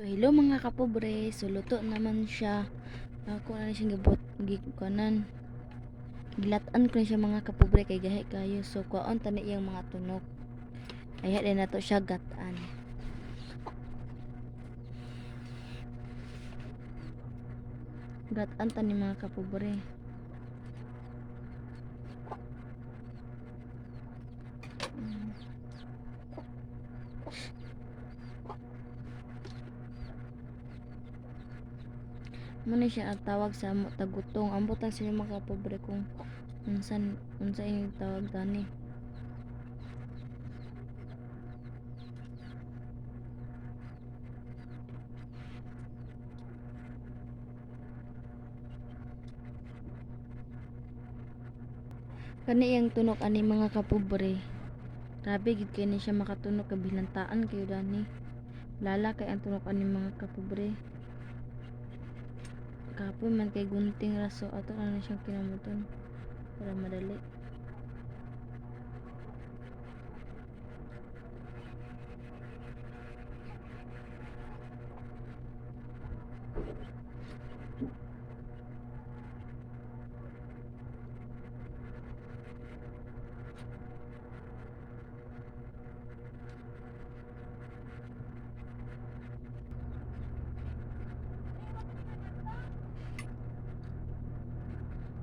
So, hello mga kapobre. So, luto naman siya. Ako na siya gibot. Gikukanan. Gilatan ko na siya mga kapobre kay gahi kayo. So, kuwaon tani yung mga tunok. Ay, din na to siya gataan. Gataan tani mga kapobre. Muna siya ang tawag sa tagutong. Ambutan sila mga kapobre kung unsa yung tawag dani. Kani yung tunok ani mga kapobre. Grabe gid kay ni siya makatunok kabilantaan kayo dani. Lala kay ang tunok ani mga kapobre. Kapoy man kay gunting raso ato na siyang kinamuton para madali.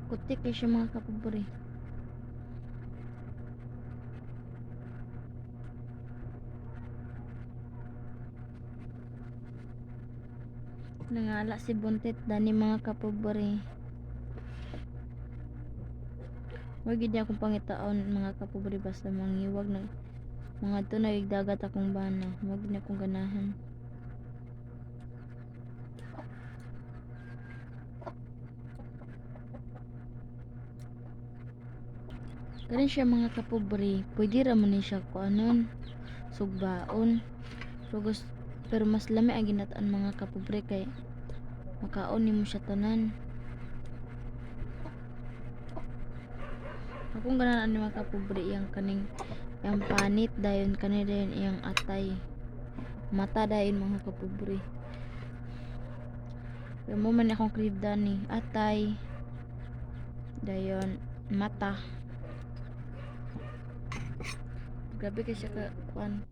Kutik kay siya mga kapobre. Nangala si Buntit dani mga kapobre. Wag gid akong pangitaon mga kapobre basta mangiwag na mga tunay dagat akong bana. Wag na akong ganahan. Kanin siya mga kapobre. Pwede ra man ni siya kuanon sugbaon. Pero mas lami ang ginataan mga kapobre kay makaon nimo siya tanan. Akong ganahan ni mga kapobre yang kaning yang panit dayon kani dayon yang atay. Mata dayon mga kapobre. Pero mo man akong kribda ni atay dayon mata. Grabe kasi ka kuan.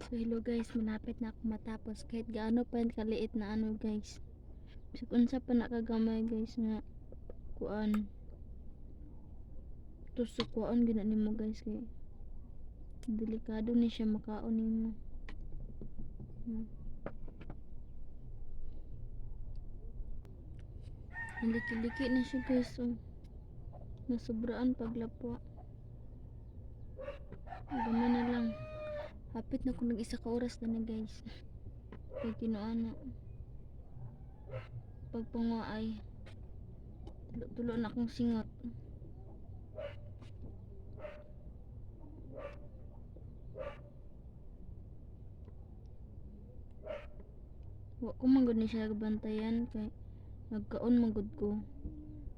So hello guys, malapit na ako matapos kahit gaano pa yung kaliit na ano guys. So unsa pa nakagamay guys nga kuan. Tusok kuan gina nimo guys kay delikado ni siya makaon nimo. Liki-liki na siya guys. So, nasubraan paglapwa. Gama na lang. Hapit na kung nag-isa ka oras na na guys. Kay kinuana. Pagpango ay tulo na akong singot. Wa ko manggod ni siya bantayan kay nagkaon manggod ko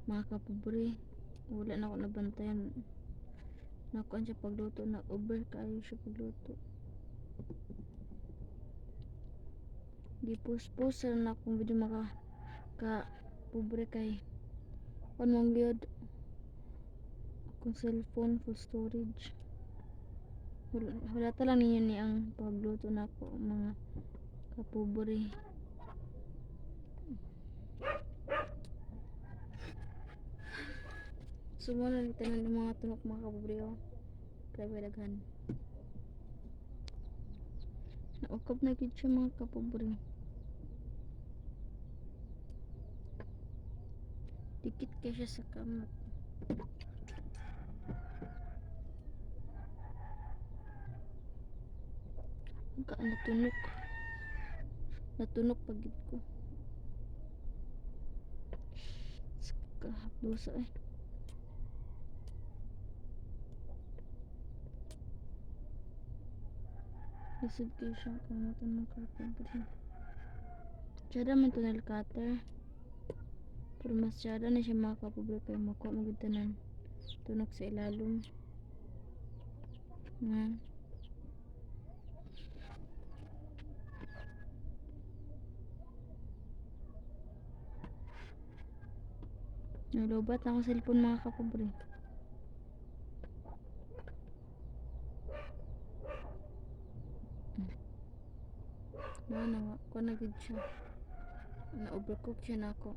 mga kapobre. Wala na ako nabantayan. Nakuan siya pagluto na over kayo siya pagluto. Gipus-pus na akong video ka pobre kay on mong gyud akong cellphone full storage. Wala lang ninyo ni ang pagluto na ako mga kapobre. Sumala so, tanan ng mga tunok mga kapobre oh. Grabe daghan. Naukap na gid siya mga kapobre. Dikit kay siya sa kamot. Ka natunog pagid ko kahapdosa eh. Lisod kayo siya kamutan ng kapobre. Tsada man tunnel cutter pero mas tsada na siya mga kapobre kay makuha magud tanan tunog sa ilalom Nalubat na akong cellphone mga kapobre. Na ko na gid siya. Na overcook siya na ako.